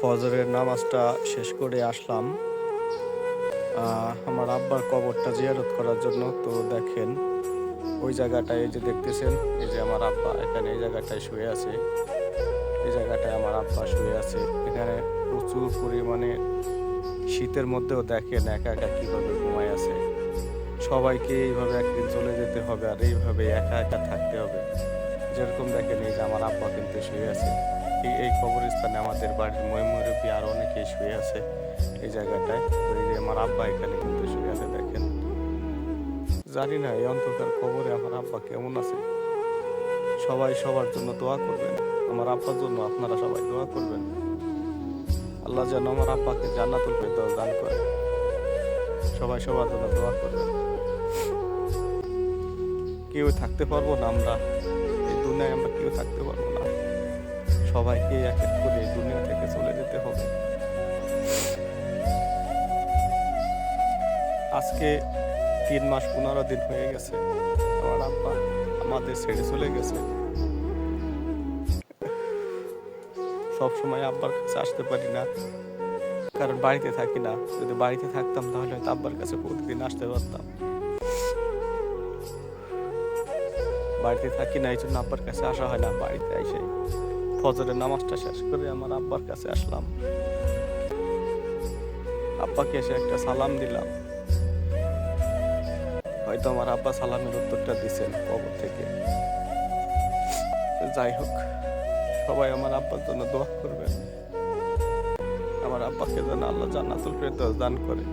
ফজরের নামাজটা শেষ করে আসলাম আমার আব্বার কবরটা জিয়ারত করার জন্য। তো দেখেন ওই জায়গাটায় এই যে দেখতেছেন, এই যে আমার আব্বা এখানে এই জায়গাটায় শুয়ে আছে। এই জায়গাটায় আমার আব্বা শুয়ে আছে। এখানে প্রচুর পরিমাণে শীতের মধ্যেও দেখেন একা একা কিভাবে ঘুমায় আছে। সবাইকে এইভাবে একদিন চলে যেতে হবে আর এইভাবে একা একা থাকতে হবে। যেরকম দেখেন এই যে আমার আব্বা কিন্তু শুয়ে আছে। এই কবরস্থানে আমাদের বাড়ির মুরব্বী আরো অনেকেই শুয়ে আছে এই জায়গাটায়। তো এই যে আমার আব্বা এখানে কিন্তু শুয়ে আছে দেখেন। জানি না এই অন্ধকার কবরে আমার আব্বা কেমন আছে। সবাই সবার জন্য দোয়া করবেন। আমার আব্বার জন্য আপনারা সবাই দোয়া করবেন। আল্লাহ যেন আমার আব্বাকে জান্নাতুল ফেরদৌস দান করে। সবাই সবার জন্য দোয়া করবেন। কেউ থাকতে পারবো না আমরা এই দুনিয়ায়, আমরা কেউ থাকতে পারবো না। সবাইকে এক এক করে এই দুনিয়া থেকে চলে যেতে হবে। আজকে 3 মাস 15 দিন হয়ে গেছে আমার আব্বা আমাদের ছেড়ে চলে গেছে। সব সময় আব্বার কাছে আসতে পারি না, কারণ বাড়িতে থাকি না। যদি বাড়িতে থাকতাম তাহলে হয়তো আব্বার কাছে প্রতিদিন আসতে পারতাম। বাড়িতে থাকি না, এই জন্য আব্বার কাছে আসা হয় না। বাড়িতে এসে ফজরের নামাজটা শেষ করে আমার আব্বার কাছে আসলাম। আব্বাকে এসে একটা সালাম দিলাম। হয়তো আমার আব্বা সালামের উত্তরটা দিছেন কবর থেকে। যাই হোক, সবাই আমার আব্বার জন্য দোয়া করবেন। আমার আব্বাকে যেন আল্লাহ জান্নাতুল ফেরদৌস দান করে।